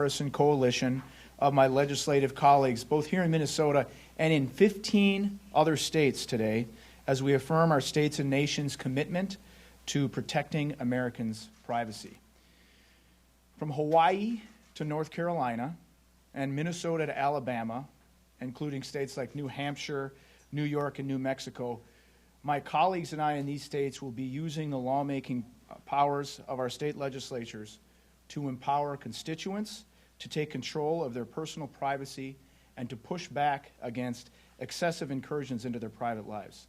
bipartisan coalition of my legislative colleagues, both here in Minnesota and in 15 other states today, as we affirm our state's and nation's commitment to protecting Americans' privacy. From Hawaii to North Carolina and Minnesota to Alabama, including states like New Hampshire, New York, and New Mexico, my colleagues and I in these states will be using the lawmaking powers of our state legislatures to empower constituents to take control of their personal privacy and to push back against excessive incursions into their private lives.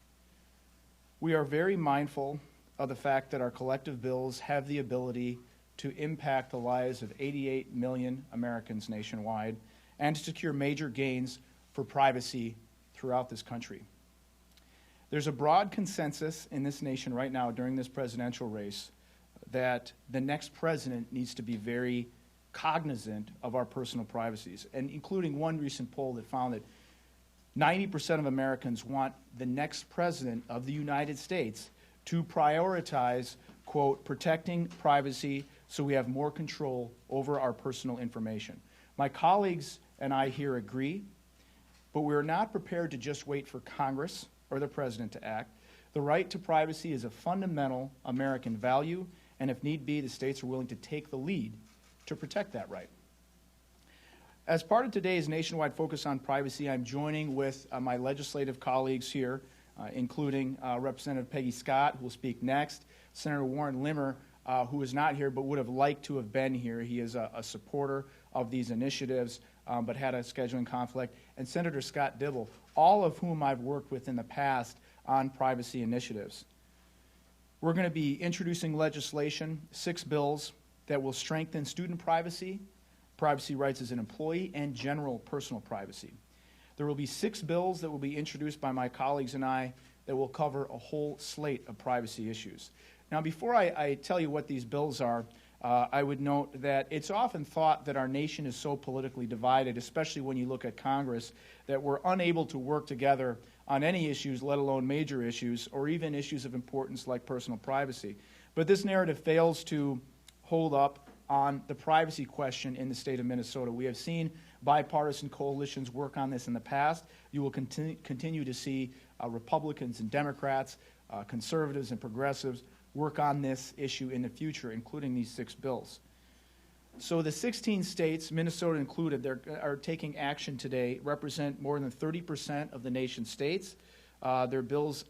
We are very mindful of the fact that our collective bills have the ability to impact the lives of 88 million Americans nationwide and to secure major gains for privacy throughout this country. There's a broad consensus in this nation right now during this presidential race that the next president needs to be very cognizant of our personal privacies, and including one recent poll that found that 90% of Americans want the next president of the United States to prioritize, quote, protecting privacy so we have more control over our personal information. My colleagues and I here agree, but we're not prepared to just wait for Congress or the president to act. The right to privacy is a fundamental American value, and if need be, the states are willing to take the lead to protect that right. As part of today's nationwide focus on privacy, I'm joining with my legislative colleagues here, including Representative Peggy Scott, who will speak next, Senator Warren Limmer, who is not here but would have liked to have been here. He is a supporter of these initiatives, but had a scheduling conflict, and Senator Scott Dibble, all of whom I've worked with in the past on privacy initiatives. We're going to be introducing legislation, 6 bills, that will strengthen student privacy, privacy rights as an employee, and general personal privacy. There will be 6 bills that will be introduced by my colleagues and I that will cover a whole slate of privacy issues. Now, before I tell you what these bills are, I would note that it's often thought that our nation is so politically divided, especially when you look at Congress, that we're unable to work together on any issues, let alone major issues, or even issues of importance like personal privacy. But this narrative fails to hold up on the privacy question in the state of Minnesota. We have seen bipartisan coalitions work on this in the past. You will continue to see Republicans and Democrats, conservatives and progressives work on this issue in the future, including these 6 bills. So the 16 states, Minnesota included, are taking action today, represent more than 30% of the nation's states. The bills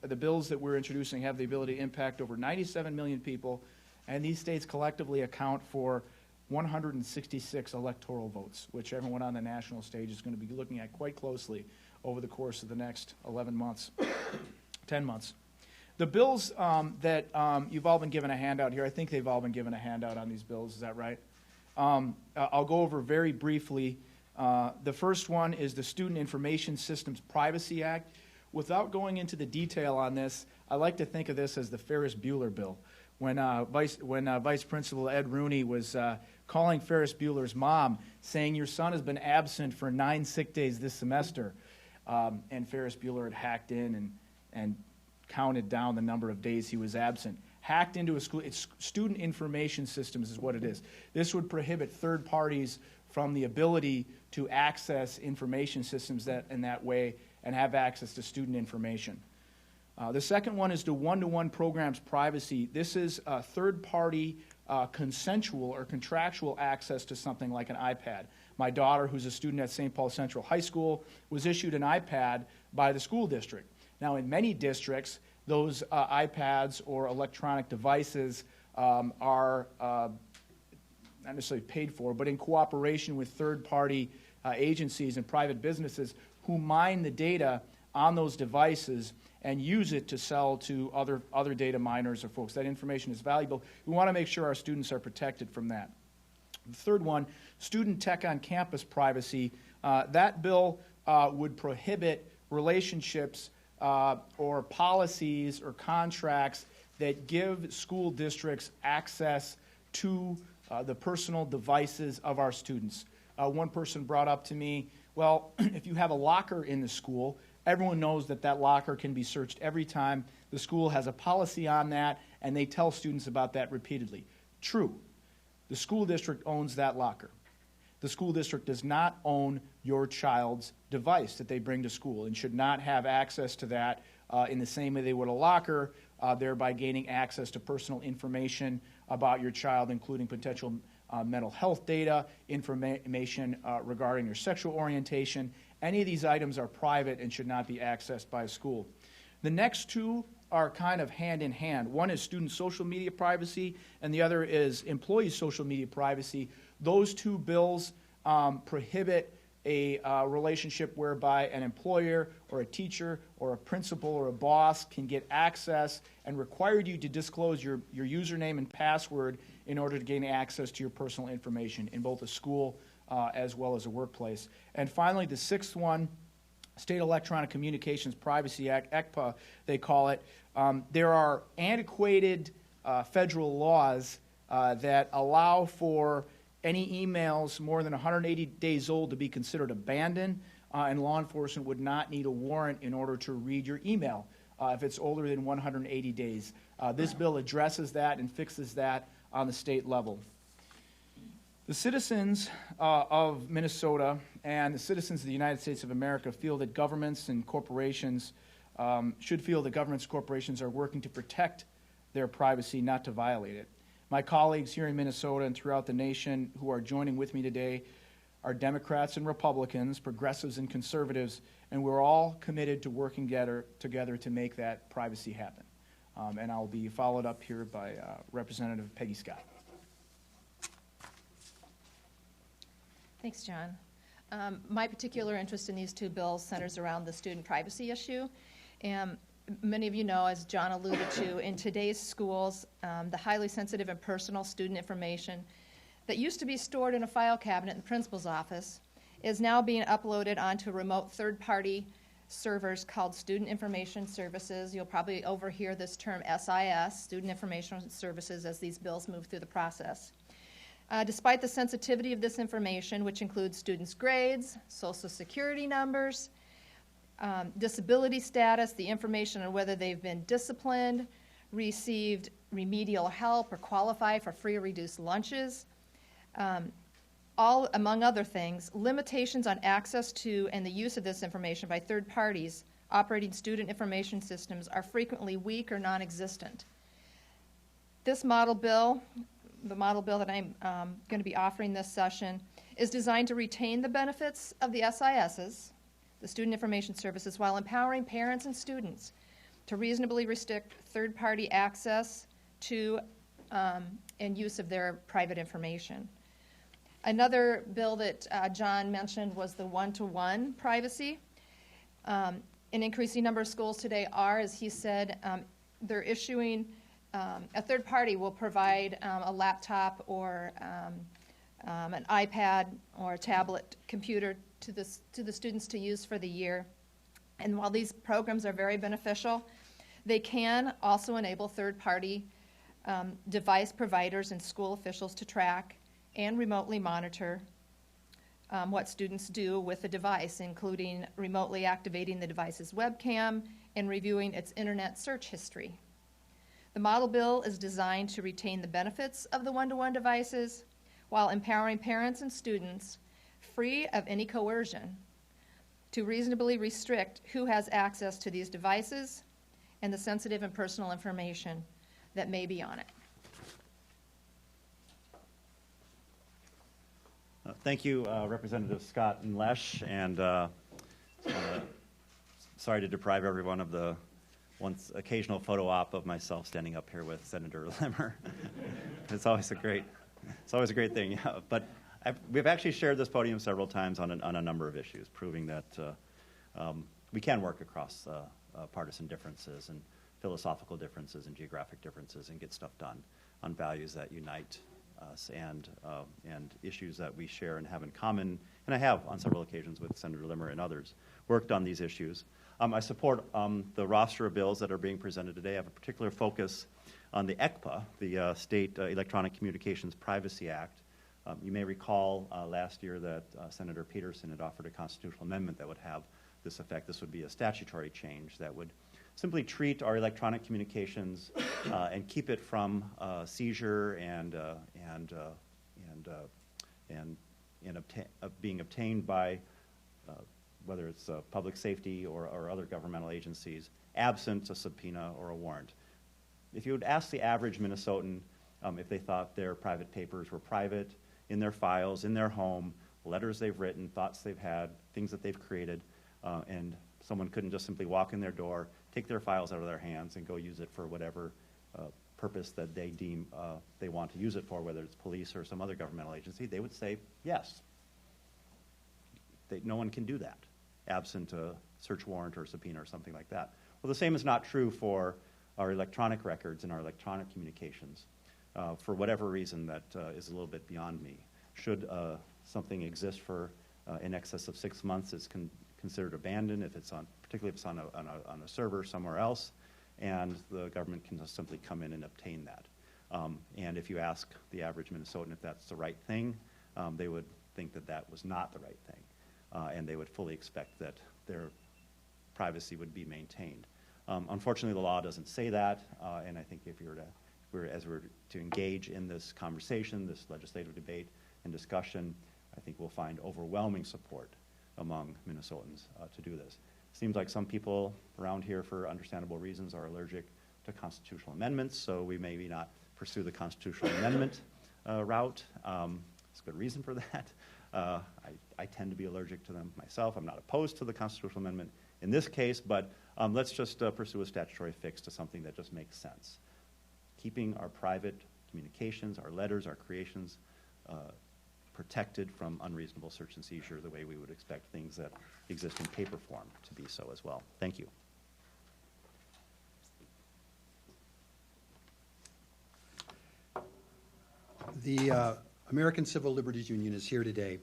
that we're introducing have the ability to impact over 97 million people, and these states collectively account for 166 electoral votes, which everyone on the national stage is going to be looking at quite closely over the course of the next 11 months, 10 months. The bills that you've all been given a handout here, I think they've all been given a handout on these bills, is that right? I'll go over very briefly. The first one is the Student Information Systems Privacy Act. Without going into the detail on this, I like to think of this as the Ferris Bueller bill. When Vice Principal Ed Rooney was calling Ferris Bueller's mom, saying, "Your son has been absent for 9 sick days this semester," and Ferris Bueller had hacked in and counted down the number of days he was absent. Hacked into a school, it's student information systems is what it is. This would prohibit third parties from the ability to access information systems in that way and have access to student information. The second one is the one-to-one programs privacy. This is third-party consensual or contractual access to something like an iPad. My daughter, who's a student at St. Paul Central High School, was issued an iPad by the school district. Now, in many districts, those iPads or electronic devices are not necessarily paid for, but in cooperation with third-party agencies and private businesses who mine the data on those devices and use it to sell to other data miners or folks. That information is valuable. We want to make sure our students are protected from that. The third one, student tech on campus privacy. That bill would prohibit relationships or policies or contracts that give school districts access to the personal devices of our students. One person brought up to me, well, if you have a locker in the school, everyone knows that that locker can be searched every time. The school has a policy on that, and they tell students about that repeatedly. True. The school district owns that locker. the school district does not own your child's device that they bring to school and should not have access to that in the same way they would a locker, thereby gaining access to personal information about your child, including potential mental health data, information regarding your sexual orientation. Any of these items are private and should not be accessed by a school. The next two are kind of hand in hand. One is student social media privacy, and the other is employee social media privacy. Those two bills prohibit a relationship whereby an employer or a teacher or a principal or a boss can get access and require you to disclose your username and password in order to gain access to your personal information in both a school as well as a workplace. And finally, the sixth one, State Electronic Communications Privacy Act, ECPA, they call it. There are antiquated federal laws that allow for any emails more than 180 days old to be considered abandoned, and law enforcement would not need a warrant in order to read your email if it's older than 180 days. This bill addresses that and fixes that on the state level. The citizens of Minnesota and the citizens of the United States of America feel that governments and corporations should feel that governments and corporations are working to protect their privacy, not to violate it. My colleagues here in Minnesota and throughout the nation who are joining with me today are Democrats and Republicans, progressives and conservatives, and we're all committed to working together to make that privacy happen. And I'll be followed up here by Representative Peggy Scott. Thanks, John. My particular interest in these two bills centers around the student privacy issue. And many of you know, as John alluded to, in today's schools, the highly sensitive and personal student information that used to be stored in a file cabinet in the principal's office is now being uploaded onto remote third-party servers called Student Information Services. You'll probably overhear this term SIS, Student Information Services, as these bills move through the process. Despite the sensitivity of this information, which includes students' grades, social security numbers, disability status, the information on whether they've been disciplined, received remedial help, or qualify for free or reduced lunches, all, among other things, limitations on access to and the use of this information by third parties operating student information systems are frequently weak or non-existent. This model bill, the model bill that I'm going to be offering this session, is designed to retain the benefits of the SISs, the Student Information Services, while empowering parents and students to reasonably restrict third-party access to and use of their private information. Another bill that John mentioned was the one-to-one privacy. An increasing number of schools today are, as he said, they're issuing, a third party will provide a laptop or an iPad or a tablet computer to the students to use for the year. And while these programs are very beneficial, they can also enable third-party device providers and school officials to track and remotely monitor what students do with the device, including remotely activating the device's webcam and reviewing its internet search history. The model bill is designed to retain the benefits of the one-to-one devices while empowering parents and students, free of any coercion, to reasonably restrict who has access to these devices and the sensitive and personal information that may be on it. Thank you, Representative Scott and Lesh, and sorry to deprive everyone of the once occasional photo op of myself standing up here with Senator Limmer. It's always a great thing. But we've actually shared this podium several times on a number of issues, proving that we can work across partisan differences and philosophical differences and geographic differences and get stuff done on values that unite us and issues that we share and have in common. And I have, on several occasions with Senator Limmer and others, worked on these issues. I support the roster of bills that are being presented today. I have a particular focus on the ECPA, the State Electronic Communications Privacy Act. You may recall last year that Senator Peterson had offered a constitutional amendment that would have this effect. This would be a statutory change that would simply treat our electronic communications and keep it from seizure and being obtained by whether it's public safety or other governmental agencies, absent a subpoena or a warrant. If you would ask the average Minnesotan if they thought their private papers were private, in their files, in their home, letters they've written, thoughts they've had, things that they've created, and someone couldn't just simply walk in their door, take their files out of their hands, and go use it for whatever purpose that they deem they want to use it for, whether it's police or some other governmental agency, they would say yes. No one can do that, absent a search warrant or subpoena or something like that. Well, the same is not true for our electronic records and our electronic communications. For whatever reason that is a little bit beyond me. Should something exist for in excess of 6 months, it's considered abandoned if it's particularly if it's on a server somewhere else, and the government can just simply come in and obtain that. And if you ask the average Minnesotan if that's the right thing, they would think that that was not the right thing, and they would fully expect that their privacy would be maintained. Unfortunately, the law doesn't say that, and I think if you were to engage in this conversation, this legislative debate and discussion, I think we'll find overwhelming support among Minnesotans to do this. Seems like some people around here, for understandable reasons, are allergic to constitutional amendments, so we maybe not pursue the constitutional amendment route. There's a good reason for that. I tend to be allergic to them myself. I'm not opposed to the constitutional amendment in this case, but let's just pursue a statutory fix to something that just makes sense. Keeping our private communications, our letters, our creations protected from unreasonable search and seizure the way we would expect things that exist in paper form to be so as well. Thank you. The American Civil Liberties Union is here today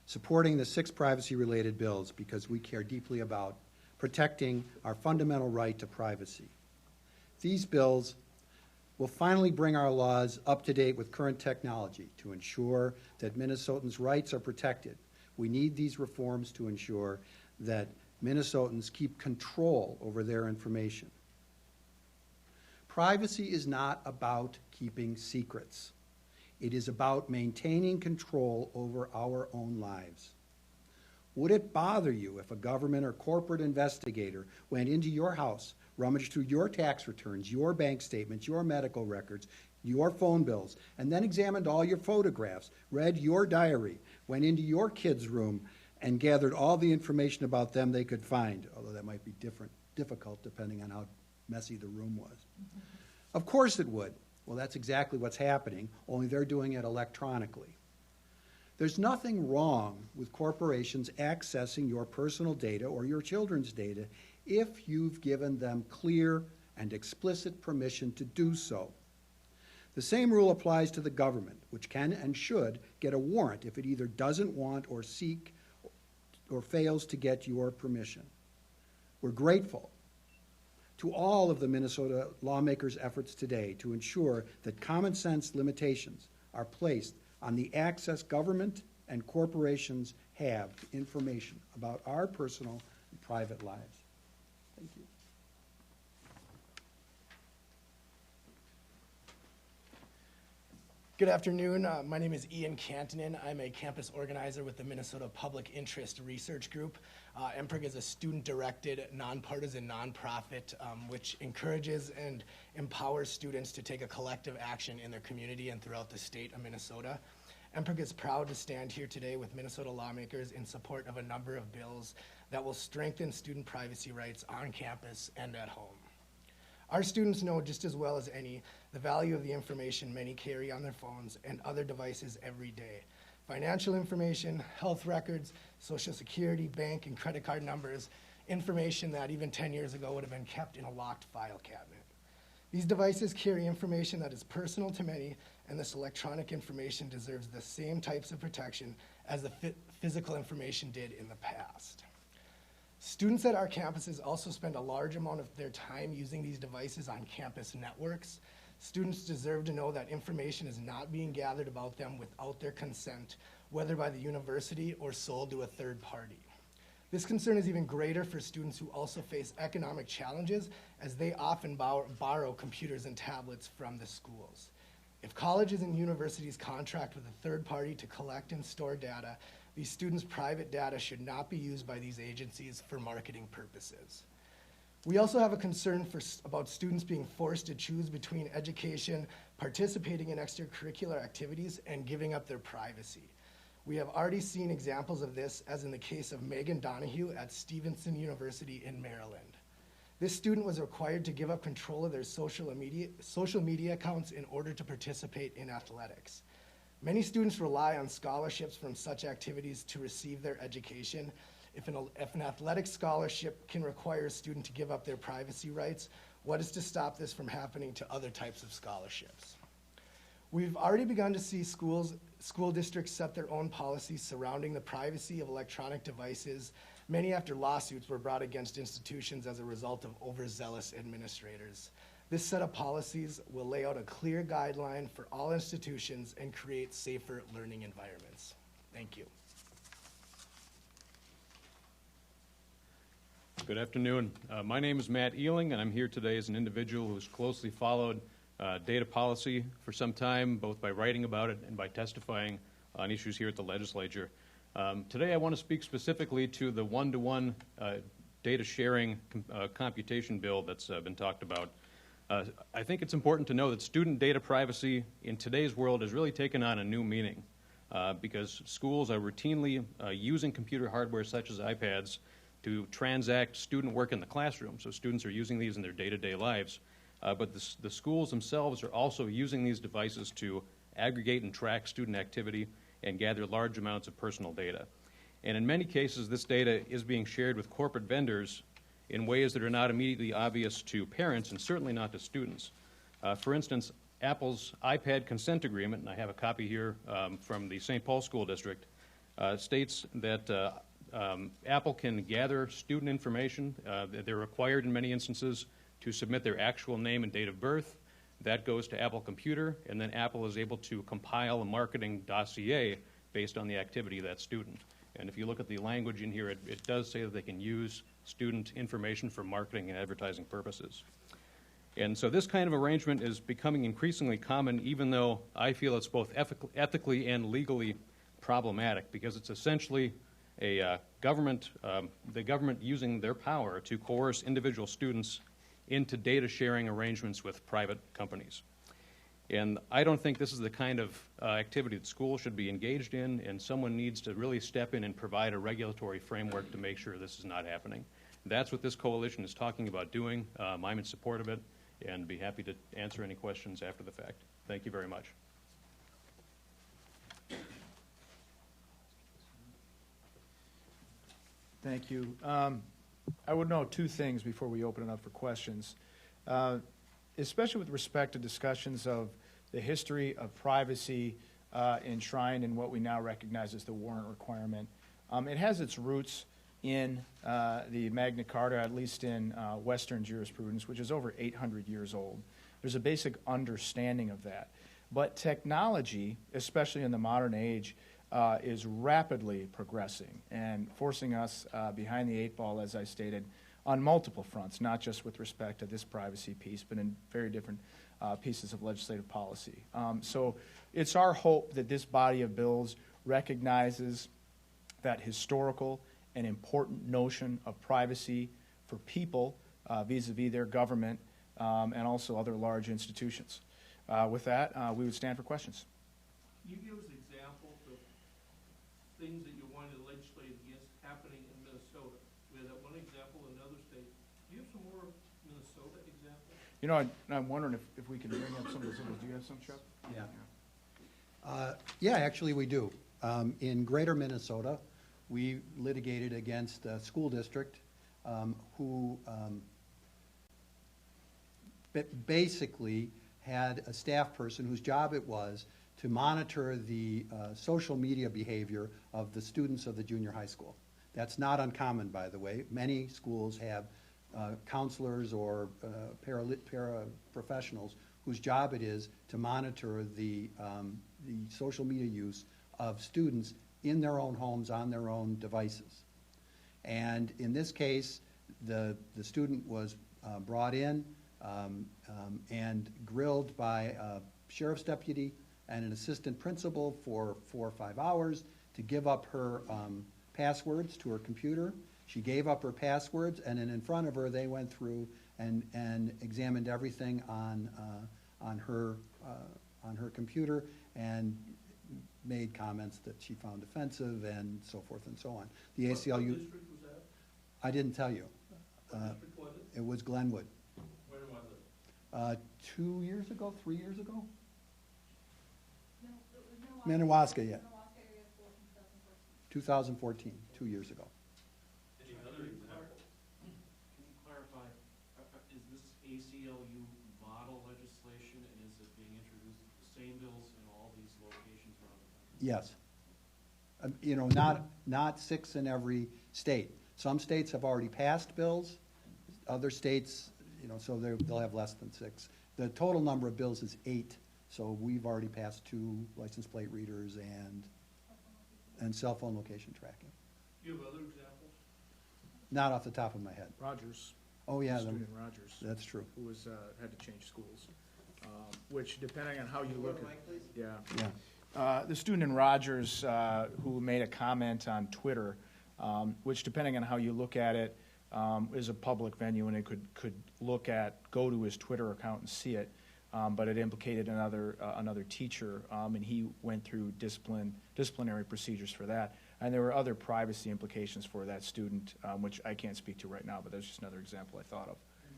supporting the 6 privacy-related bills because we care deeply about protecting our fundamental right to privacy. These bills will finally bring our laws up to date with current technology to ensure that Minnesotans' rights are protected. We need these reforms to ensure that Minnesotans keep control over their information. Privacy is not about keeping secrets. It is about maintaining control over our own lives. Would it bother you if a government or corporate investigator went into your house, rummaged through your tax returns, your bank statements, your medical records, your phone bills, and then examined all your photographs, read your diary, went into your kids' room, and gathered all the information about them they could find, although that might be difficult depending on how messy the room was? Of course it would. Well, that's exactly what's happening, only they're doing it electronically. There's nothing wrong with corporations accessing your personal data or your children's data if you've given them clear and explicit permission to do so. The same rule applies to the government, which can and should get a warrant if it either doesn't want or seek or fails to get your permission. We're grateful to all of the Minnesota lawmakers' efforts today to ensure that common sense limitations are placed on the access government and corporations have to information about our personal and private lives. Thank you. Good afternoon. My name is Ian Kantonen. I'm a campus organizer with the Minnesota Public Interest Research Group. MPRG is a student-directed, nonpartisan nonprofit which encourages and empowers students to take a collective action in their community and throughout the state of Minnesota. MPRG is proud to stand here today with Minnesota lawmakers in support of a number of bills that will strengthen student privacy rights on campus and at home. Our students know just as well as any the value of the information many carry on their phones and other devices every day. Financial information, health records, social security, bank and credit card numbers, information that even 10 years ago would have been kept in a locked file cabinet. These devices carry information that is personal to many, and this electronic information deserves the same types of protection as the physical information did in the past. Students at our campuses also spend a large amount of their time using these devices on campus networks. Students deserve to know that information is not being gathered about them without their consent, whether by the university or sold to a third party. This concern is even greater for students who also face economic challenges, as they often borrow computers and tablets from the schools. If colleges and universities contract with a third party to collect and store data, these students' private data should not be used by these agencies for marketing purposes. We also have a concern about students being forced to choose between education, participating in extracurricular activities, and giving up their privacy. We have already seen examples of this, as in the case of Megan Donahue at Stevenson University in Maryland. This student was required to give up control of their social media accounts in order to participate in athletics. Many students rely on scholarships from such activities to receive their education. If an athletic scholarship can require a student to give up their privacy rights, what is to stop this from happening to other types of scholarships? We've already begun to see school districts set their own policies surrounding the privacy of electronic devices, many after lawsuits were brought against institutions as a result of overzealous administrators. This set of policies will lay out a clear guideline for all institutions and create safer learning environments. Thank you. Good afternoon. My name is Matt Ealing, and I'm here today as an individual who's closely followed data policy for some time, both by writing about it and by testifying on issues here at the legislature. Today I want to speak specifically to the one-to-one data sharing computation bill that's been talked about. I think it's important to know that student data privacy in today's world has really taken on a new meaning because schools are routinely using computer hardware such as iPads to transact student work in the classroom. So students are using these in their day-to-day lives. But the schools themselves are also using these devices to aggregate and track student activity and gather large amounts of personal data. And in many cases, this data is being shared with corporate vendors in ways that are not immediately obvious to parents and certainly not to students. For instance, Apple's iPad consent agreement, and I have a copy here from the St. Paul School District, states that Apple can gather student information. They're required in many instances to submit their actual name and date of birth. That goes to Apple Computer, and then Apple is able to compile a marketing dossier based on the activity of that student. And if you look at the language in here, it does say that they can use student information for marketing and advertising purposes. And so this kind of arrangement is becoming increasingly common, even though I feel it's both ethically and legally problematic, because it's essentially a the government using their power to coerce individual students into data sharing arrangements with private companies. And I don't think this is the kind of activity that schools should be engaged in, and someone needs to really step in and provide a regulatory framework to make sure this is not happening. That's what this coalition is talking about doing. I'm in support of it, and be happy to answer any questions after the fact. Thank you very much. Thank you. I would note two things before we open it up for questions, especially with respect to discussions of the history of privacy enshrined in what we now recognize as the warrant requirement. It has its roots in the Magna Carta, at least in Western jurisprudence, which is over 800 years old. There's a basic understanding of that. But technology, especially in the modern age, is rapidly progressing and forcing us behind the eight ball, as I stated, on multiple fronts, not just with respect to this privacy piece, but in very different pieces of legislative policy. So it's our hope that this body of bills recognizes that historical and important notion of privacy for people vis-a-vis their government and also other large institutions. With that, we would stand for questions. Can you give us examples of things that you wanted to legislate against happening in Minnesota? We had that one example in another state. Do you have some more Minnesota examples? You know, I'm wondering if we can bring up some of those others. Do you have some, Chuck? Yeah. Yeah, actually we do. In Greater Minnesota, we litigated against a school district who basically had a staff person whose job it was to monitor the social media behavior of the students of the junior high school. That's not uncommon, by the way. Many schools have counselors or paraprofessionals whose job it is to monitor the social media use of students in their own homes, on their own devices. And in this case, the student was brought in and grilled by sheriff's deputy and an assistant principal for 4 or 5 hours to give up her passwords to her computer. She gave up her passwords, and then in front of her, they went through and examined everything on her computer and made comments that she found offensive and so forth and so on. The What ACLU, district was that? I didn't tell you. What district was it? It was Glenwood. Where do I live? 2 years ago, 3 years ago? Minnewaska, yeah. 2014, 2 years ago. Any other example? Can you clarify, is this ACLU model legislation, and is it being introduced, the same bills in all these locations around the country? Yes. You know, not 6 in every state. Some states have already passed bills. Other states, you know, so they'll have less than 6. The total number of bills is 8. So we've already passed 2 license plate readers and cell phone location tracking. Do you have other examples? Not off the top of my head. Rogers. Oh, yeah, Student Rogers. that's true. Who was, had to change schools, which depending on how you look at. Yeah. Yeah. The student in Rogers who made a comment on Twitter, which depending on how you look at it, is a public venue and it could go to his Twitter account and see it. But it implicated another teacher, and he went through disciplinary procedures for that. And there were other privacy implications for that student, which I can't speak to right now, but that's just another example I thought of.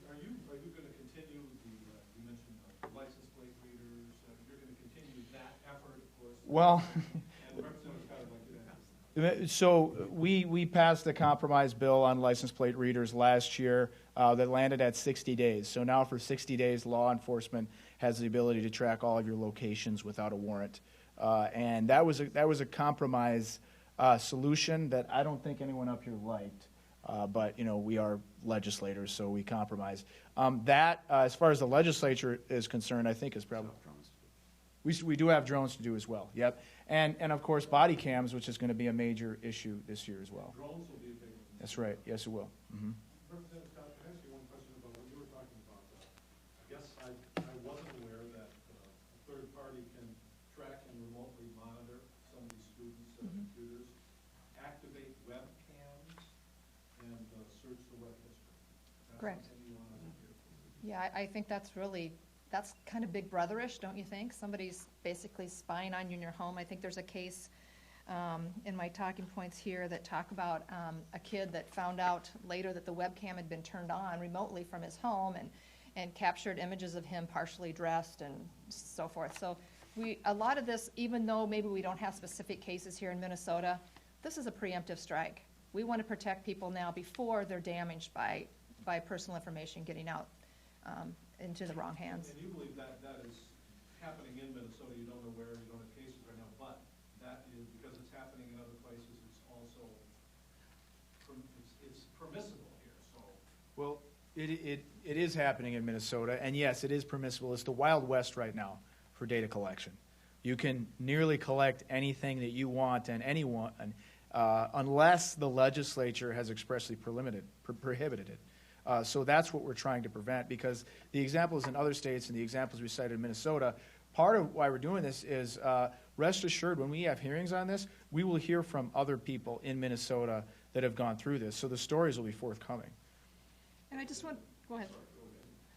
Are you going to continue you mentioned license plate readers, you're going to continue that effort, of course? Well, And Representative Scott would like to ask. so we passed the compromise bill on license plate readers last year that landed at 60 days. So now for 60 days, law enforcement has the ability to track all of your locations without a warrant. And that was a compromise solution that I don't think anyone up here liked. But, you know, we are legislators, so we compromise. That, as far as the legislature is concerned, I think is probably... We do have drones to do as well, yep. And of course, body cams, which is going to be a major issue this year as well. Drones will be a big one. That's right, yes, it will. Mm-hmm. Representative Scott, can I ask you one question about what you were talking about? I guess I wasn't aware that a third party can track and remotely monitor some of these students' computers, activate webcams, and search the web history. That's Correct. something you want to hear. Yeah, I think that's kind of Big Brother-ish, don't you think? Somebody's basically spying on you in your home. I think there's a case in my talking points here that talk about a kid that found out later that the webcam had been turned on remotely from his home and captured images of him partially dressed and so forth. So a lot of this, even though maybe we don't have specific cases here in Minnesota, this is a preemptive strike. We want to protect people now before they're damaged by personal information getting out into the wrong hands. And you believe that is happening in Minnesota, you don't know where, you don't have cases right now, but that is, because it's happening in other places, it's also, it's permissible here, so. Well, it is happening in Minnesota, and yes, it is permissible. It's the Wild West right now for data collection. You can nearly collect anything that you want and anyone, unless the legislature has expressly prohibited it. So that's what we're trying to prevent, because the examples in other states and the examples we cited in Minnesota, part of why we're doing this is, rest assured, when we have hearings on this, we will hear from other people in Minnesota that have gone through this, so the stories will be forthcoming. And go ahead.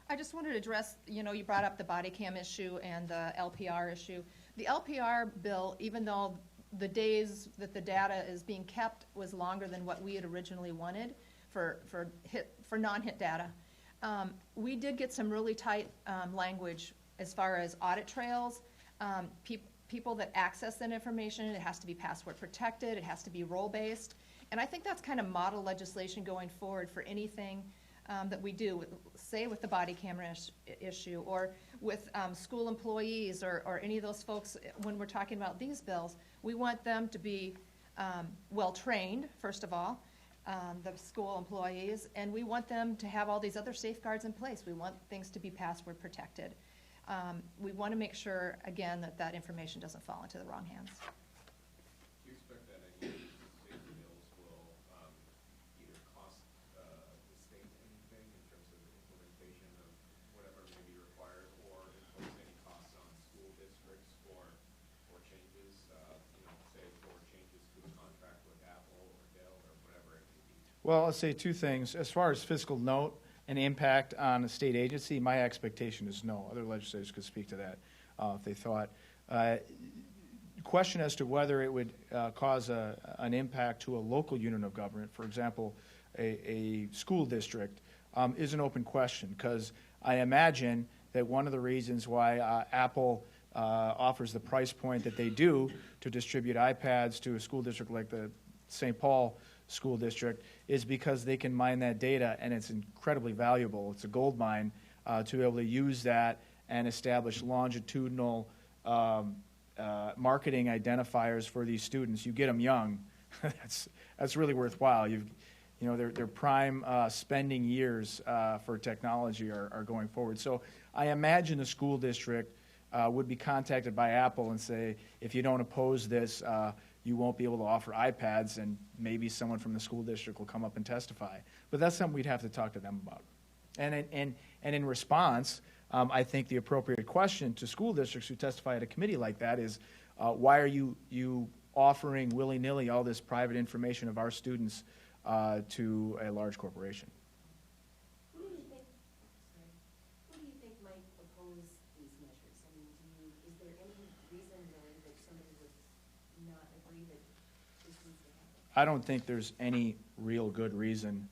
I just wanted to address, you know, you brought up the body cam issue and the LPR issue. The LPR bill, even though the days that the data is being kept was longer than what we had originally wanted for non-hit data, we did get some really tight language as far as audit trails. People that access that information, it has to be password protected, it has to be role-based. And I think that's kind of model legislation going forward for anything that we do, say with the body camera issue, or with school employees, or any of those folks. When we're talking about these bills, we want them to be well-trained, first of all, the school employees, and we want them to have all these other safeguards in place. We want things to be password protected. We want to make sure, again, that information doesn't fall into the wrong hands. Do you expect that any of these safety bills will either cost the state anything in terms of implementation of whatever may be required, or impose any costs on schools Well, I'll say two things. As far as fiscal note and impact on a state agency, my expectation is no. Other legislators could speak to that if they thought. Question as to whether it would cause an impact to a local unit of government, for example, a school district, is an open question, because I imagine that one of the reasons why Apple offers the price point that they do to distribute iPads to a school district like the St. Paul School District is because they can mine that data, and it's incredibly valuable. It's a gold mine to be able to use that and establish longitudinal marketing identifiers for these students. You get them young. that's really worthwhile. Their prime spending years for technology are going forward. So I imagine the school district would be contacted by Apple and say, if you don't oppose this, you won't be able to offer iPads, and maybe someone from the school district will come up and testify. But that's something we'd have to talk to them about. And in response, I think the appropriate question to school districts who testify at a committee like that is, why are you offering willy-nilly all this private information of our students to a large corporation? Who do you think might oppose these measures? I mean, is there any reason really that somebody would not agree that this needs to happen? I don't think there's any real good reason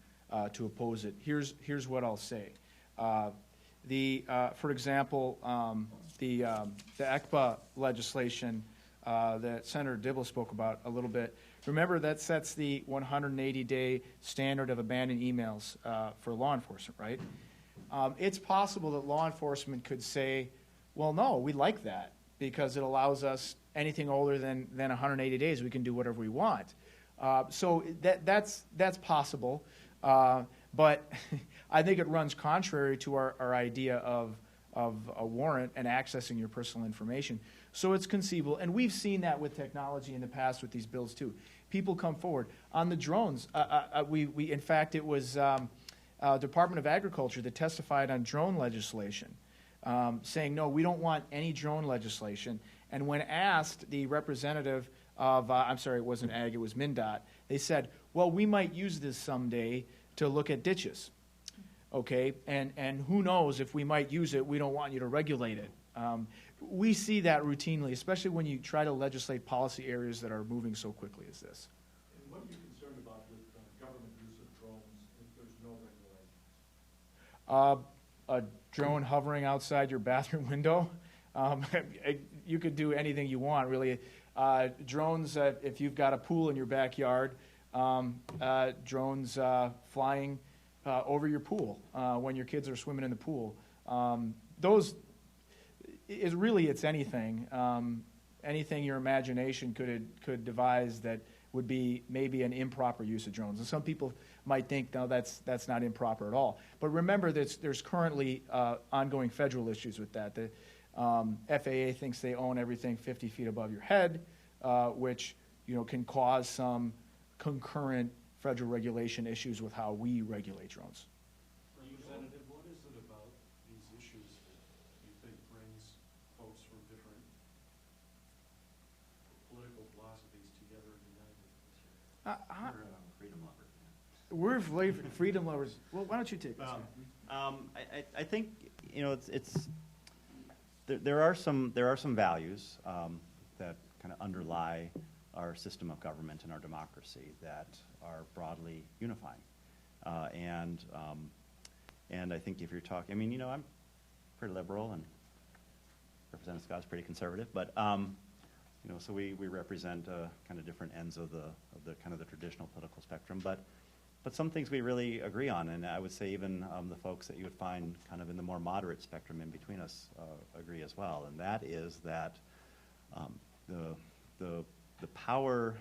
to oppose it. Here's what I'll say. For example, the ECPA legislation that Senator Dibble spoke about a little bit. Remember, that sets the 180-day standard of abandoned emails for law enforcement, right? It's possible that law enforcement could say, well, no, we like that because it allows us anything older than 180 days, we can do whatever we want. So that's possible, but I think it runs contrary to our idea of a warrant and accessing your personal information. So it's conceivable, and we've seen that with technology in the past with these bills too. People come forward. On the drones, in fact, it was Department of Agriculture that testified on drone legislation, saying, no, we don't want any drone legislation. And when asked, the representative of, I'm sorry, it wasn't Ag, it was MnDOT, they said, well, we might use this someday to look at ditches. Okay, and who knows, if we might use it, we don't want you to regulate it. We see that routinely, especially when you try to legislate policy areas that are moving so quickly as this. And what are you concerned about with government use of drones if there's no regulations? A drone hovering outside your bathroom window, you could do anything you want, really. Drones, if you've got a pool in your backyard, drones flying over your pool when your kids are swimming in the pool. It's anything. Anything your imagination could devise that would be maybe an improper use of drones. And some people might think, no, that's not improper at all. But remember that there's currently ongoing federal issues with that. The FAA thinks they own everything 50 feet above your head, which can cause some concurrent federal regulation issues with how we regulate drones. Representative, what is it about these issues that you think brings folks from different political philosophies together and united? Freedom lovers. We're freedom lovers. Well, why don't you take this? I think there are some values that kind of underlie our system of government and our democracy that are broadly unifying, and I think if you're talking, I'm pretty liberal and Representative Scott's pretty conservative, but so we represent kind of different ends of the kind of the traditional political spectrum, but some things we really agree on, and I would say even the folks that you would find kind of in the more moderate spectrum in between us agree as well, and that is that the power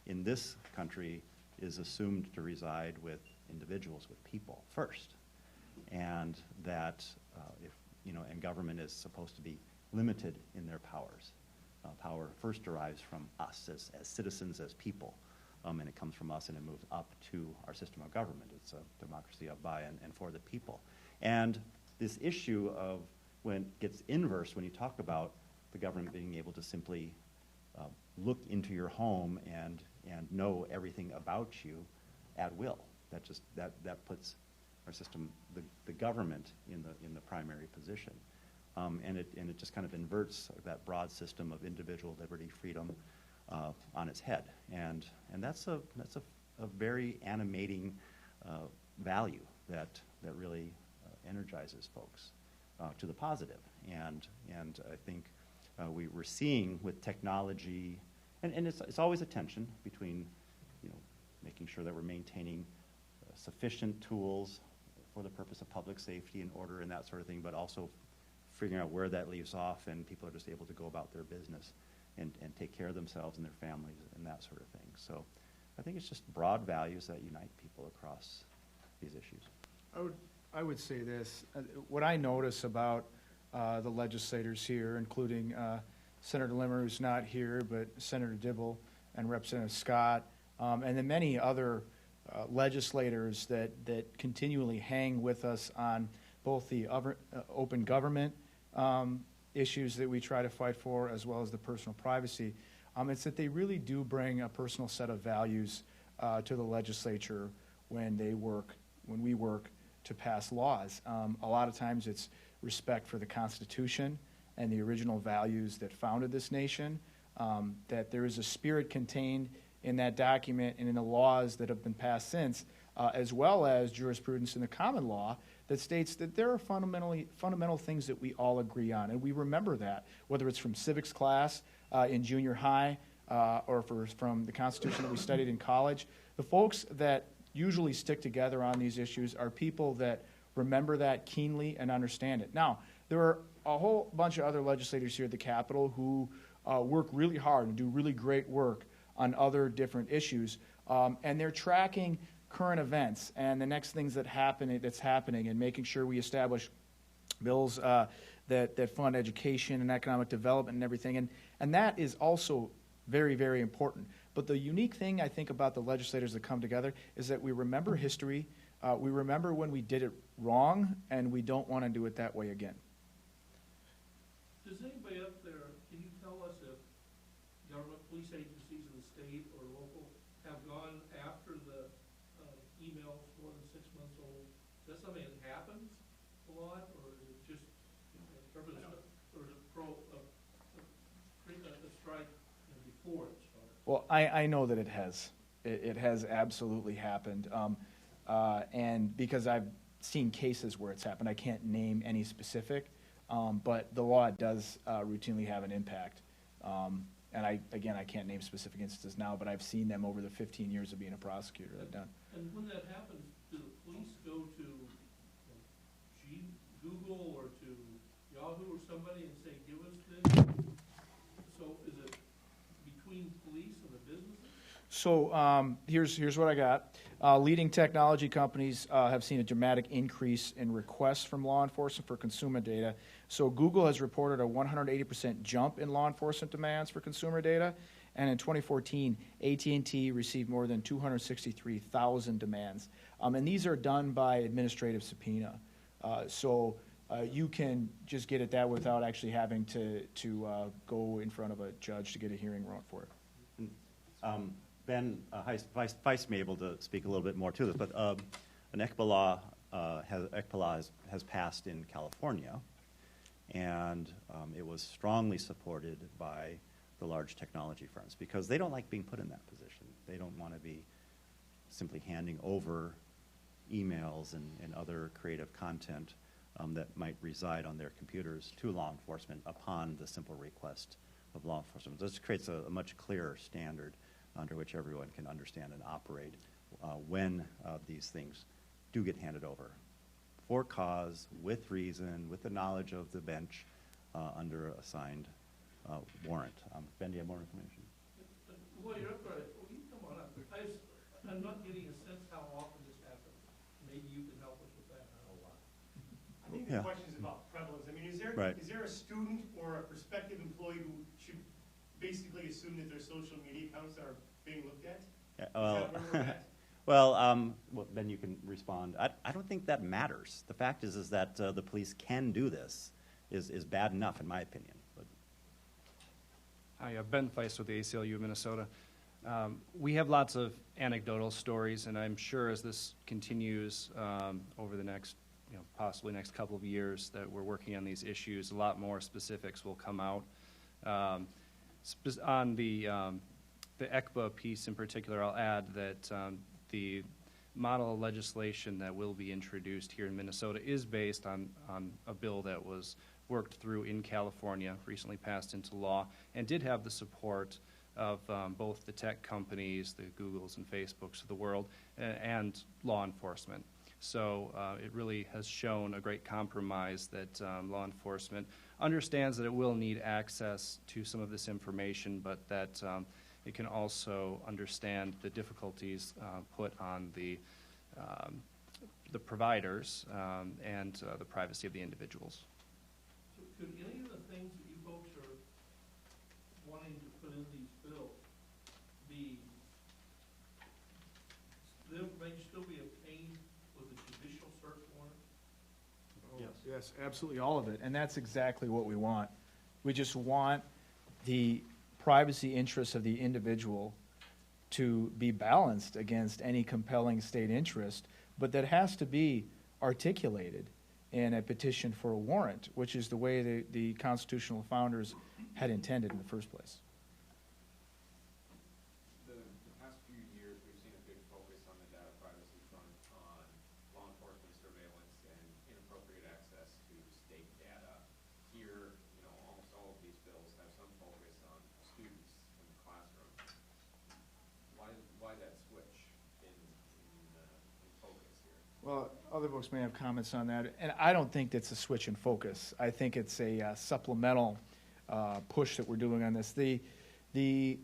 in this country is assumed to reside with individuals, with people first, and that and government is supposed to be limited in their powers. Power first derives from us as citizens, as people, and it comes from us and it moves up to our system of government. It's a democracy of by and for the people. And this issue of when it gets inverse, when you talk about the government being able to simply look into your home and know everything about you, at will. That puts our system, the government, in the primary position, and it just kind of inverts that broad system of individual liberty, freedom, on its head, and that's a very animating value that really energizes folks to the positive, and I think we're seeing with technology, and it's always a tension between, making sure that we're maintaining sufficient tools for the purpose of public safety and order and that sort of thing, but also figuring out where that leaves off and people are just able to go about their business and take care of themselves and their families and that sort of thing. So I think it's just broad values that unite people across these issues. I would say this. What I notice about the legislators here, including Senator Limmer, who's not here, but Senator Dibble and Representative Scott, and the many other legislators that continually hang with us on both the open government issues that we try to fight for, as well as the personal privacy, it's that they really do bring a personal set of values to the legislature when we work to pass laws. A lot of times it's respect for the Constitution and the original values that founded this nation, that there is a spirit contained in that document and in the laws that have been passed since, as well as jurisprudence in the common law that states that there are fundamental things that we all agree on. And we remember that, whether it's from civics class in junior high or from the Constitution that we studied in college. The folks that usually stick together on these issues are people that remember that keenly and understand it. Now, there are a whole bunch of other legislators here at the Capitol who work really hard and do really great work on other different issues, and they're tracking current events and the next things that's happening, and making sure we establish bills that fund education and economic development and everything, and that is also very, very important. But the unique thing I think about the legislators that come together is that we remember history, we remember when we did it wrong, and we don't want to do it that way again. Does anybody up there, can you tell us if government police agencies in the state or local have gone after the emails more than 6 months old? Is that something that happens a lot, or is it just or is it a strike before it started? Well, I know that it has. It has absolutely happened, and because I've seen cases where it's happened, I can't name any specific, but the law does routinely have an impact. And I can't name specific instances now, but I've seen them over the 15 years of being a prosecutor. I've done. And when that happens, do the police go to Google or to Yahoo or somebody and say, give us this? So is it between police and the businesses? So here's what I got. Leading technology companies have seen a dramatic increase in requests from law enforcement for consumer data. So Google has reported a 180% jump in law enforcement demands for consumer data. And in 2014, AT&T received more than 263,000 demands. And these are done by administrative subpoena. So you can just get it that without actually having to go in front of a judge to get a hearing warrant for it. Ben Feist may be able to speak a little bit more to this, but an ECPA law has passed in California, and it was strongly supported by the large technology firms because they don't like being put in that position. They don't want to be simply handing over emails and other creative content that might reside on their computers to law enforcement upon the simple request of law enforcement. This creates a much clearer standard under which everyone can understand and operate when these things do get handed over for cause, with reason, with the knowledge of the bench under a signed warrant. Ben, do you have more information? Well, you're up there. Well, you come on up. I'm not getting a sense how often this happens. Maybe you can help us with that. I think the question is about prevalence. I mean, is there a student or a prospective employee who should basically assume that their social media accounts are being looked at? Is that where we're at? Well, then you can respond. I don't think that matters. The fact is that the police can do this is bad enough, in my opinion. But. Hi, Ben Feist with the ACLU of Minnesota. We have lots of anecdotal stories, and I'm sure as this continues over the next, possibly next couple of years that we're working on these issues, a lot more specifics will come out. On the ECBA piece in particular, I'll add that the model legislation that will be introduced here in Minnesota is based on a bill that was worked through in California, recently passed into law, and did have the support of both the tech companies, the Googles and Facebooks of the world, and law enforcement. So it really has shown a great compromise that law enforcement understands that it will need access to some of this information, but that it can also understand the difficulties put on the providers and the privacy of the individuals. So could any of the things that you folks are wanting to put in these bills may still be obtained with a judicial search warrant? Yes, absolutely, all of it, and that's exactly what we want. We just want the privacy interests of the individual to be balanced against any compelling state interest, but that has to be articulated in a petition for a warrant, which is the way the constitutional founders had intended in the first place. The past few years, we've seen a big focus on the data privacy front on law enforcement surveillance and inappropriate access to state data. Here, almost all of these bills have some focus on students in the classroom. Why that switch in focus here? Well, other folks may have comments on that, and I don't think it's a switch in focus. I think it's a supplemental push that we're doing on this. The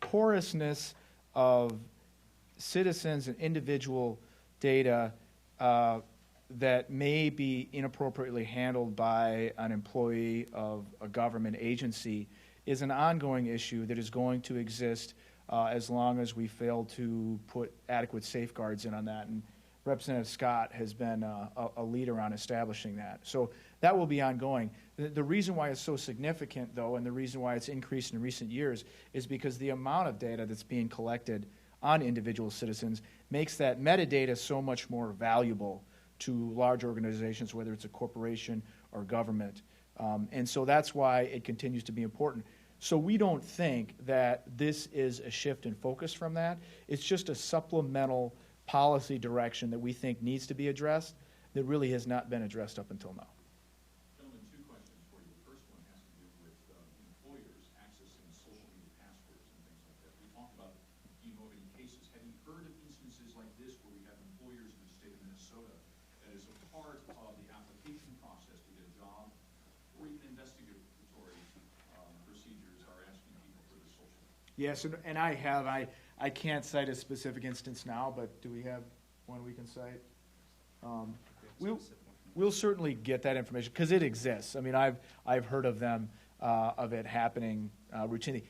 porousness of citizens and individual data that may be inappropriately handled by an employee of a government agency is an ongoing issue that is going to exist as long as we fail to put adequate safeguards in on that. And Representative Scott has been a leader on establishing that. So that will be ongoing. The reason why it's so significant, though, and the reason why it's increased in recent years is because the amount of data that's being collected on individual citizens makes that metadata so much more valuable to large organizations, whether it's a corporation or government. And so that's why it continues to be important. So we don't think that this is a shift in focus from that. It's just a supplemental policy direction that we think needs to be addressed that really has not been addressed up until now. Gentlemen, two questions for you. The first one has to do with employers accessing social media passwords and things like that. We talked about, in cases. Have you heard of instances like this where we have employers in the state of Minnesota that as a part of the application process to get a job or even investigatory procedures are asking people for the social media? Yes, and I have. I can't cite a specific instance now, but do we have one we can cite? We'll certainly get that information because it exists. I mean, I've heard of them, of it happening routinely.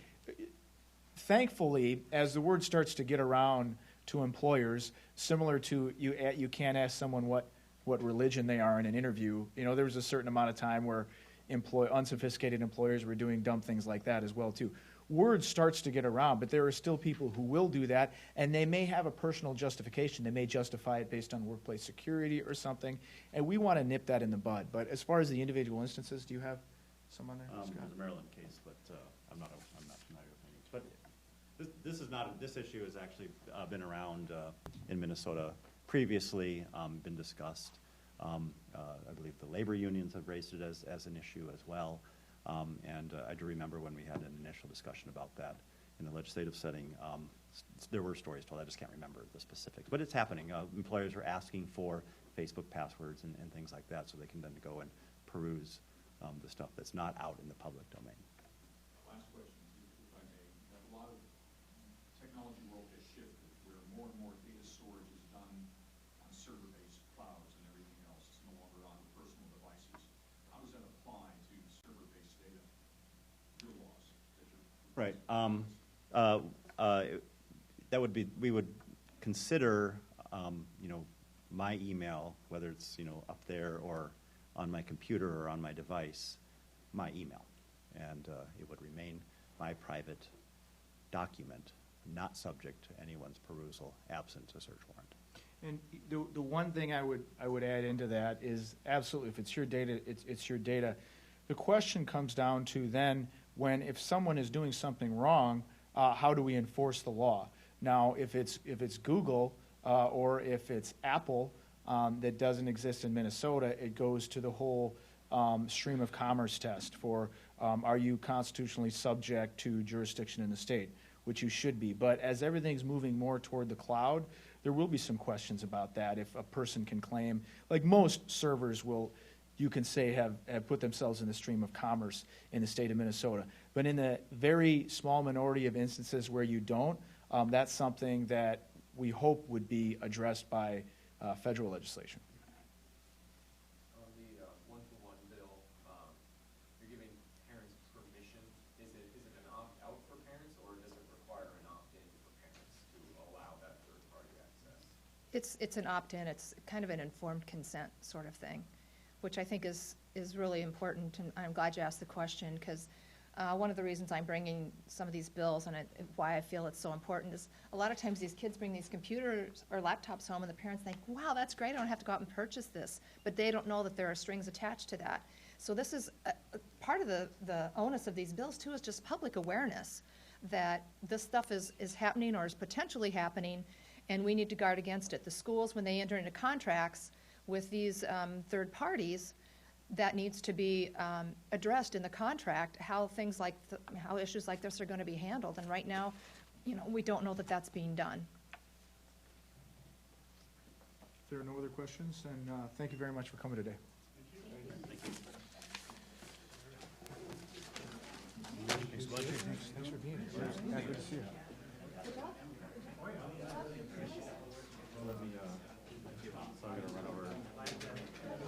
Thankfully, as the word starts to get around to employers, similar to you can't ask someone what religion they are in an interview. There was a certain amount of time where unsophisticated employers were doing dumb things like that as well too. Word starts to get around, but there are still people who will do that, and they may have a personal justification. They may justify it based on workplace security or something, and we want to nip that in the bud. But as far as the individual instances, do you have some on there, Scott? There's a Maryland case, but I'm not familiar with any. But this issue has actually been around in Minnesota previously, been discussed. I believe the labor unions have raised it as an issue as well. And I do remember when we had an initial discussion about that in the legislative setting, there were stories told. I just can't remember the specifics. But it's happening. Employers are asking for Facebook passwords and things like that so they can then go and peruse the stuff that's not out in the public domain. Last question, if I may. A lot of technology world has shifted where more and more data storage is done on server-based clouds and everything else. It's no longer on personal devices. How does that apply to server-based data, your laws? Right. That would be, we would consider, my email, whether it's, up there or on my computer or on my device, my email. And it would remain my private document not subject to anyone's perusal absent a search warrant. And the one thing I would add into that is absolutely, if it's your data, it's your data. The question comes down to then if someone is doing something wrong, how do we enforce the law? Now, if it's Google or if it's Apple that doesn't exist in Minnesota, it goes to the whole stream of commerce test for are you constitutionally subject to jurisdiction in the state, which you should be. But as everything's moving more toward the cloud, there will be some questions about that. If a person can claim, like most servers will, you can say have put themselves in the stream of commerce in the state of Minnesota. But in the very small minority of instances where you don't, that's something that we hope would be addressed by federal legislation. On the one-to-one bill, you're giving parents permission. Is it an opt-out for parents, or does it require an opt-in for parents to allow that third-party access? It's an opt-in. It's kind of an informed consent sort of thing, which I think is really important, and I'm glad you asked the question, because one of the reasons I'm bringing some of these bills and why I feel it's so important is a lot of times these kids bring these computers or laptops home and the parents think, wow, that's great, I don't have to go out and purchase this, but they don't know that there are strings attached to that. So this is part of the onus of these bills too, is just public awareness that this stuff is happening or is potentially happening, and we need to guard against it. The schools, when they enter into contracts with these third parties, that needs to be addressed in the contract, how things like how issues like this are going to be handled. And right now, we don't know that that's being done. If there are no other questions, then thank you very much for coming today. Thanks for being here. Good to see you.